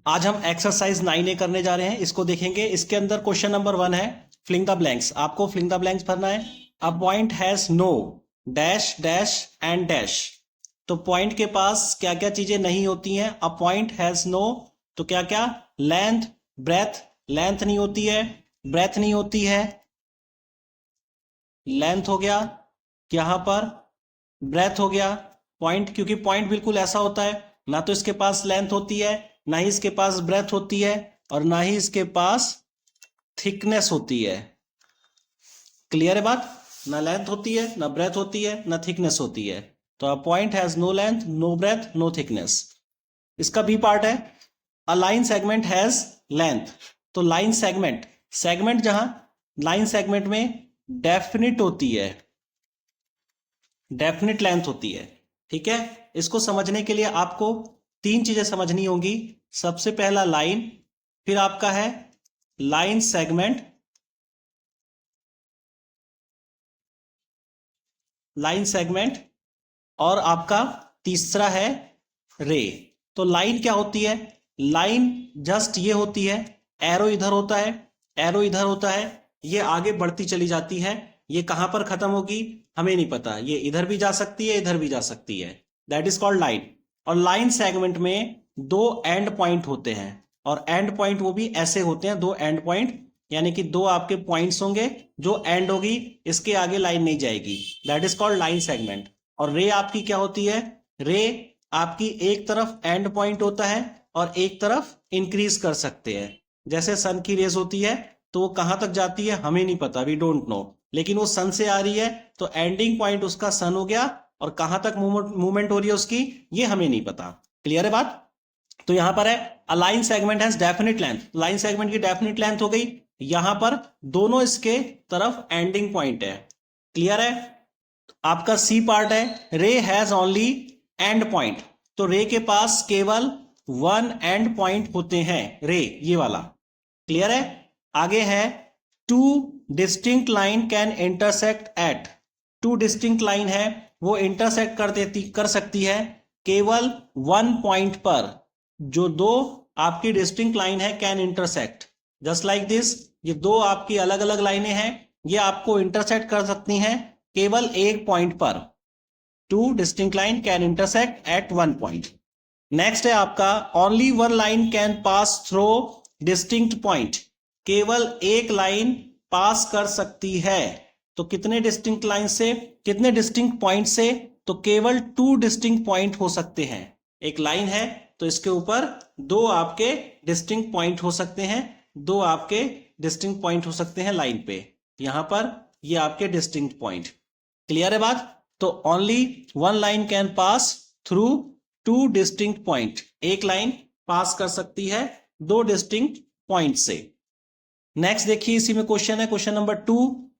आज हम exercise 9A करने जा रहे हैं। इसको देखेंगे। इसके अंदर क्वेश्चन नंबर 1 है फिलिंग द ब्लैंक्स। आपको फिलिंग द ब्लैंक्स भरना है। A point has no dash dash and dash. तो पॉइंट के पास क्या क्या चीजें नहीं होती हैं। अ पॉइंट हैज नो, तो क्या क्या, लेंथ, ब्रेथ, लेंथ नहीं होती है, ब्रेथ नहीं होती है, लेंथ हो गया, यहां पर ब्रेथ हो गया। पॉइंट, क्योंकि पॉइंट बिल्कुल ऐसा होता है, ना तो इसके पास लेंथ होती है, ना ही इसके पास ब्रेथ होती है, और ना ही इसके पास थिकनेस होती है। क्लियर है बात? ना लेंथ होती है, ना ब्रेथ होती है, ना थिकनेस होती है। तो a point has no length, no breadth, no thickness. इसका बी पार्ट है a line segment has length. तो लाइन सेगमेंट, सेगमेंट जहां लाइन सेगमेंट में डेफिनिट होती है, डेफिनिट लेंथ होती है। ठीक है। इसको समझने के लिए आपको तीन चीजें समझनी होंगी। सबसे पहला लाइन, फिर आपका है लाइन सेगमेंट, लाइन सेगमेंट, और आपका तीसरा है रे। तो लाइन क्या होती है? लाइन जस्ट ये होती है, एरो इधर होता है, एरो इधर होता है, ये आगे बढ़ती चली जाती है। ये कहां पर खत्म होगी हमें नहीं पता, ये इधर भी जा सकती है, इधर भी जा सकती है। That is called line. और लाइन सेगमेंट में दो एंड पॉइंट होते हैं, और एंड पॉइंट वो भी ऐसे होते हैं, दो एंड पॉइंट, यानी कि दो आपके पॉइंट्स होंगे, जो एंड होगी, इसके आगे लाइन नहीं जाएगी। That is called line segment. और रे आपकी क्या होती है? रे आपकी एक तरफ एंड पॉइंट होता है और एक तरफ इंक्रीज कर सकते हैं। जैसे सन की रेस होती है, तो वो कहां तक जाती है हमें नहीं पता, वी डोंट नो, लेकिन वो सन से आ रही है, तो एंडिंग पॉइंट उसका सन हो गया, और कहां तक मूवमेंट हो रही है उसकी, ये हमें नहीं पता। क्लियर है बात? तो यहां पर है a line segment has definite length. Line segment की डेफिनिट लेंथ हो गई। यहां पर दोनों इसके तरफ एंडिंग पॉइंट है। क्लियर है? आपका सी पार्ट है रे हैज ओनली एंड पॉइंट। तो रे के पास केवल वन एंड पॉइंट होते हैं, रे ये वाला। क्लियर है? आगे है two distinct line can intersect at. Two distinct line है, वो इंटरसेक्ट कर सकती है केवल वन पॉइंट पर। जो दो आपकी डिस्टिंक्ट लाइन है can intersect, just like this. ये दो आपकी अलग अलग लाइनें हैं, ये आपको इंटरसेक्ट कर सकती हैं केवल एक पॉइंट पर। Two distinct line can intersect at one point. Next है आपका only one line can pass through distinct point. केवल एक लाइन पास कर सकती है। तो कितने डिस्टिंक्ट लाइन से, कितने डिस्टिंक्ट पॉइंट से? तो केवल टू डिस्टिंक्ट पॉइंट हो सकते हैं। एक लाइन है तो इसके ऊपर दो आपके डिस्टिंक्ट पॉइंट हो सकते हैं, दो आपके डिस्टिंक्ट पॉइंट हो सकते हैं लाइन पे। यहां पर ये आपके डिस्टिंक्ट पॉइंट। क्लियर है बात? तो only one line can pass through two distinct point. एक लाइन पास कर सकती है दो डिस्टिंक्ट पॉइंट से। नेक्स्ट देखिए, इसी में क्वेश्चन है, question number 2।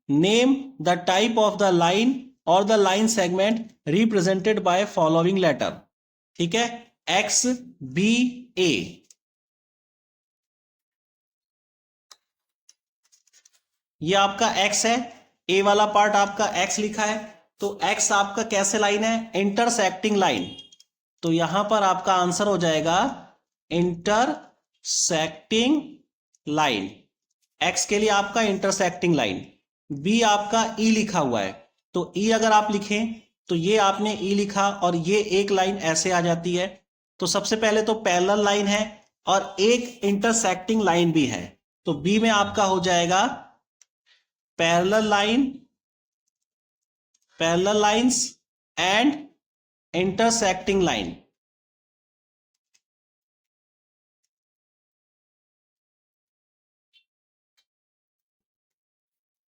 Name the type of the line और the line segment represented by following letter. ठीक है, एक्स, बी, ए। ये आपका एक्स है, ए वाला पार्ट आपका एक्स लिखा है। तो एक्स आपका कैसे लाइन है? Intersecting line. तो यहां पर आपका आंसर हो जाएगा इंटरसेक्टिंग लाइन। एक्स के लिए आपका इंटरसेक्टिंग लाइन। बी आपका ई लिखा हुआ है, तो ई अगर आप लिखें तो ये आपने ई लिखा और ये एक लाइन ऐसे आ जाती है। तो सबसे पहले तो पैरेलल लाइन है और एक इंटरसेक्टिंग लाइन भी है। तो बी में आपका हो जाएगा parallel line, parallel lines and intersecting line.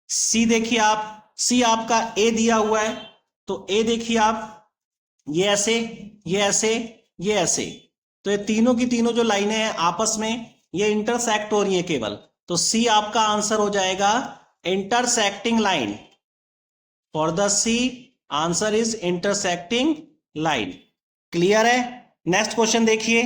C देखिए आप, सी आपका ए दिया हुआ है, तो ए देखिए आप, ये ऐसे, ये ऐसे, ये ऐसे। तो ये तीनों की तीनों जो लाइनें हैं आपस में ये इंटरसेक्ट हो रही है केवल। तो सी आपका आंसर हो जाएगा intersecting line. For the C answer is intersecting line. Clear है? नेक्स्ट क्वेश्चन देखिए,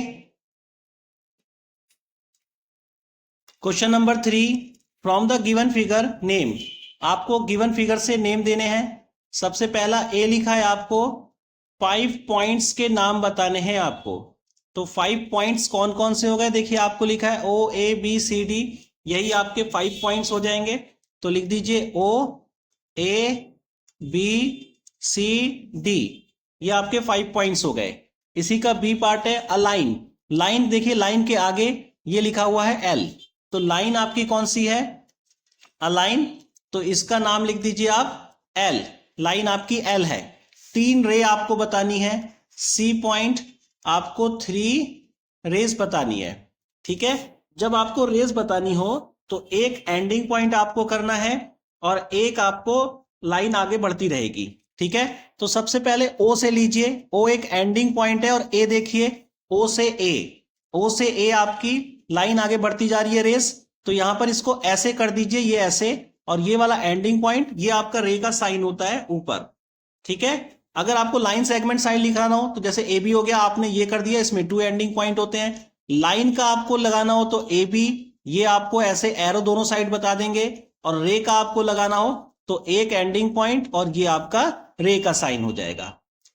question number 3। From the given figure name. आपको गिवन फिगर से नेम देने हैं। सबसे पहला ए लिखा है आपको, 5 पॉइंट्स के नाम बताने हैं आपको। तो 5 पॉइंट्स कौन कौन से हो गए, देखिए आपको लिखा है ओ ए बी सी डी, यही आपके 5 पॉइंट्स हो जाएंगे। तो लिख दीजिए ओ ए बी सी डी, ये आपके 5 पॉइंट्स हो गए। इसी का बी पार्ट है अलाइन। लाइन देखिए, लाइन के आगे ये लिखा हुआ है एल, तो लाइन आपकी कौन सी है, अलाइन, तो इसका नाम लिख दीजिए आप एल, लाइन आपकी एल है। 3 रे आपको बतानी है, सी पॉइंट आपको 3 रेज बतानी है, ठीक है। जब आपको रेज बतानी हो तो एक एंडिंग पॉइंट आपको करना है और एक आपको लाइन आगे बढ़ती रहेगी, ठीक है। तो सबसे पहले ओ से लीजिए, ओ एक एंडिंग पॉइंट है, और ए देखिए ओ से ए, ओ से ए आपकी लाइन आगे बढ़ती जा रही है रेस, तो यहां पर इसको ऐसे कर दीजिए, ये ऐसे, और ये वाला एंडिंग पॉइंट ये आपका रे का साइन होता है ऊपर, ठीक है। अगर आपको लाइन सेगमेंट साइन लिखाना हो तो जैसे ए बी हो गया, आपने ये कर दिया, इसमें 2 एंडिंग पॉइंट होते हैं। लाइन का आपको लगाना हो तो ए बी, ये आपको ऐसे एरो दोनों साइड बता देंगे, और रे का आपको लगाना हो तो एक एंडिंग पॉइंट और ये आपका रे का साइन हो जाएगा।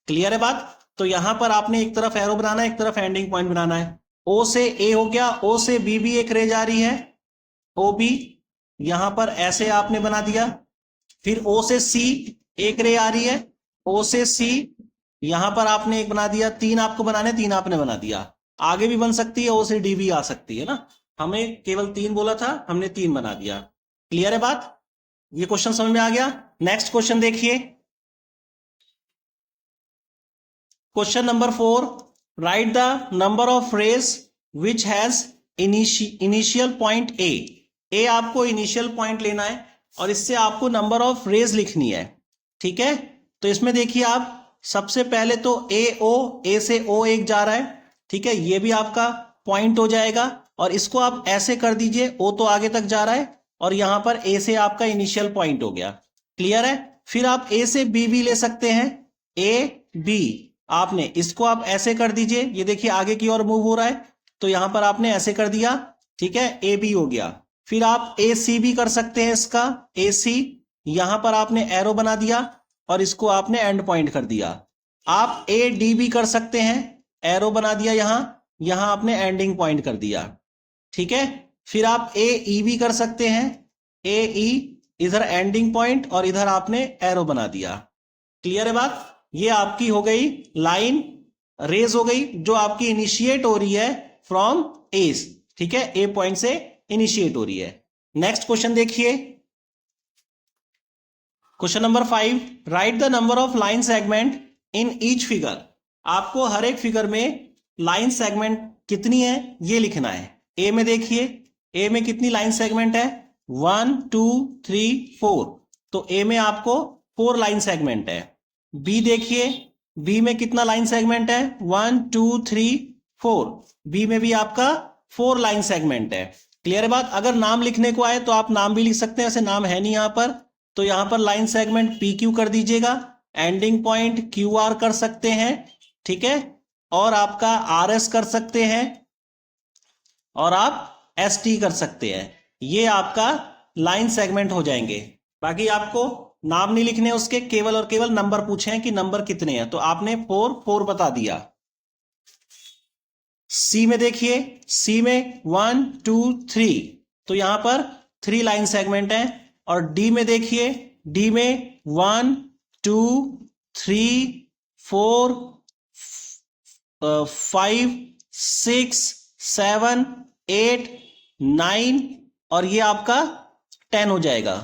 क्लियर है बात। तो यहां पर आपने एक तरफ एरो बनाना है, एक तरफ एंडिंग पॉइंट बनाना है। ओ से ए हो गया, ओ से बी भी एक रे जा रही है, ओ बी, यहां पर ऐसे आपने बना दिया। फिर ओ से सी एक रे आ रही है, ओ से सी, यहां पर आपने एक बना दिया। 3 आपको बनाने, 3 आपने बना दिया। आगे भी बन सकती है, ओ से डी भी आ सकती है ना, हमें केवल 3 बोला था, हमने 3 बना दिया। क्लियर है बात, ये क्वेश्चन समझ में आ गया। नेक्स्ट क्वेश्चन देखिए, question number 4, write the number of rays which has initial point A. A आपको इनिशियल पॉइंट लेना है और इससे आपको नंबर ऑफ रेज लिखनी है, ठीक है। तो इसमें देखिए आप, सबसे पहले तो ए से ओ एक जा रहा है, ठीक है, ये भी आपका पॉइंट हो जाएगा, और इसको आप ऐसे कर दीजिए, ओ तो आगे तक जा रहा है और यहां पर ए से आपका इनिशियल पॉइंट हो गया। क्लियर है। फिर आप ए से बी भी ले सकते हैं, ए बी, आपने इसको आप ऐसे कर दीजिए, ये देखिए आगे की ओर मूव हो रहा है, तो यहां पर आपने ऐसे कर दिया, ठीक है, ए बी हो गया। फिर आप ए सी भी कर सकते हैं, इसका ए सी, यहां पर आपने एरो बना दिया और इसको आपने एंड पॉइंट कर दिया। आप ए डी भी कर सकते हैं, एरो बना दिया, यहां आपने एंडिंग पॉइंट कर दिया, ठीक है। फिर आप ए ई भी कर सकते हैं, ए ई, इधर एंडिंग पॉइंट और इधर आपने एरो बना दिया। क्लियर है बात। ये आपकी हो गई लाइन रेज हो गई, जो आपकी इनिशिएट हो रही है फ्रॉम ए, ठीक है, ए पॉइंट से इनिशिएट हो रही है। नेक्स्ट क्वेश्चन देखिए, question number 5, right the number of line segment in each figure. आपको हर एक फिगर में लाइन सेगमेंट कितनी है ये लिखना है। ए में देखिए, ए में कितनी लाइन सेगमेंट है, 1 2 3 4, तो ए में आपको 4 लाइन सेगमेंट है। बी देखिए, बी में कितना लाइन सेगमेंट है, 1 2 3 4, बी में भी आपका 4 लाइन सेगमेंट है। क्लियर है बात। अगर नाम लिखने को आए तो आप नाम भी लिख सकते हैं, ऐसे नाम है नहीं यहां पर, तो यहां पर लाइन सेगमेंट पी क्यू कर दीजिएगा, एंडिंग पॉइंट क्यू आर कर सकते हैं, ठीक है, और आपका आर एस कर सकते हैं, और आप एस टी कर सकते हैं। ये आपका लाइन सेगमेंट हो जाएंगे। बाकी आपको नाम नहीं लिखने उसके, केवल और केवल नंबर पूछे हैं कि नंबर कितने हैं, तो आपने 4 बता दिया। सी में देखिए, सी में 1 2 3, तो यहां पर 3 लाइन सेगमेंट है। और डी में देखिए, डी में 1 2 3 4 5 6 7 8 9, और ये आपका 10 हो जाएगा,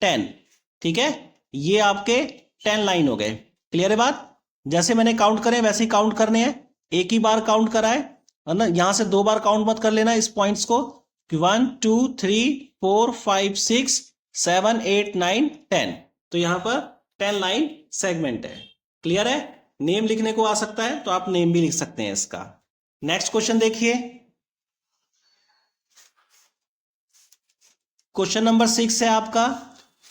10, ठीक है। ये आपके 10 लाइन हो गए। क्लियर है बात। जैसे मैंने काउंट करे वैसे ही काउंट करने हैं, एक ही बार काउंट करा है ना, यहां से 2 बार काउंट मत कर लेना इस पॉइंट्स को, 1 2 3 4 5 6 7 8 9 10, तो यहां पर 10 लाइन सेगमेंट है। क्लियर है। नेम लिखने को आ सकता है तो आप नेम भी लिख सकते हैं इसका। नेक्स्ट क्वेश्चन देखिए, क्वेश्चन नंबर 6 है आपका,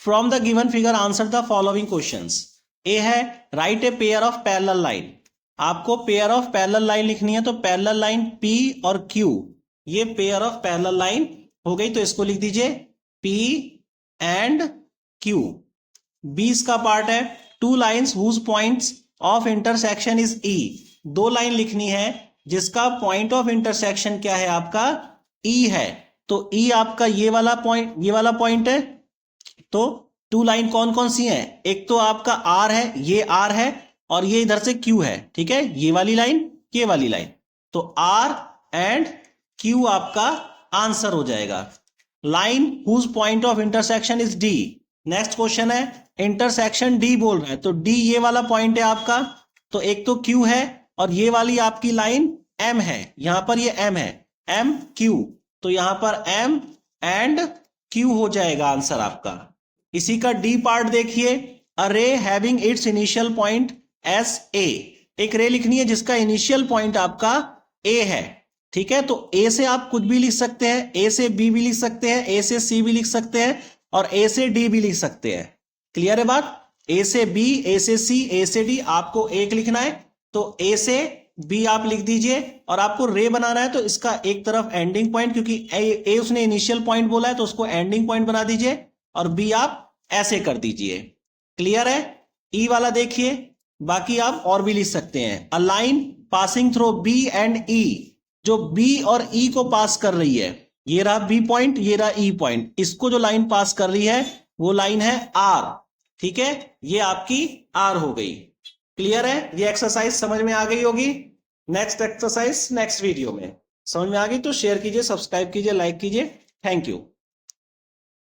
from the given figure answer the following questions. A है write a pair of parallel line. आपको पेयर ऑफ पैरेलल लाइन लिखनी है, तो पैरेलल लाइन पी और क्यू, ये पेयर ऑफ पैरेलल लाइन हो गई, तो इसको लिख दीजिए पी एंड क्यू। 20 का पार्ट है, 2 lines whose points of intersection is E. 2 line लिखनी है जिसका पॉइंट ऑफ इंटरसेक्शन क्या है आपका ई है। तो ई आपका ये वाला पॉइंट है। तो टू लाइन कौन कौन सी है, एक तो आपका आर है, ये आर है, और ये इधर से क्यू है, ठीक है, ये वाली लाइन, ये वाली लाइन। तो आर एंड क्यू आपका आंसर हो जाएगा। Line whose point of intersection is D. Next question है, इंटरसेक्शन डी बोल रहा है, तो डी ये वाला पॉइंट है आपका। तो एक तो क्यू है और ये वाली आपकी लाइन एम है, यहां पर ये एम है, एम क्यू। तो यहां पर एम एंड क्यू हो जाएगा आंसर आपका। इसी का डी पार्ट देखिए, अ रे having its initial point S A. एक रे लिखनी है जिसका इनिशियल पॉइंट आपका ए है, ठीक है। तो ए से आप कुछ भी लिख सकते हैं, ए से बी भी लिख सकते हैं, ए से सी भी लिख सकते हैं, और ए से डी भी लिख सकते हैं। क्लियर है बात? ए से बी, ए से सी, ए से डी, आपको एक लिखना है तो ए से बी आप लिख दीजिए। और आपको रे बनाना है तो इसका एक तरफ एंडिंग पॉइंट, क्योंकि ए उसने इनिशियल पॉइंट बोला है तो उसको एंडिंग पॉइंट बना दीजिए, और बी आप ऐसे कर दीजिए। क्लियर है? ई वाला देखिए, बाकी आप और भी लिख सकते हैं। A line passing through B and E, जो बी और ई को पास कर रही है, ये रहा बी पॉइंट, ये रहा ई पॉइंट, इसको जो लाइन पास कर रही है वो लाइन है आर, ठीक है, ये आपकी आर हो गई। क्लियर है? ये एक्सरसाइज समझ में आ गई होगी। नेक्स्ट एक्सरसाइज नेक्स्ट वीडियो में। समझ में आ गई तो शेयर कीजिए, सब्सक्राइब कीजिए, लाइक कीजिए। Thank you.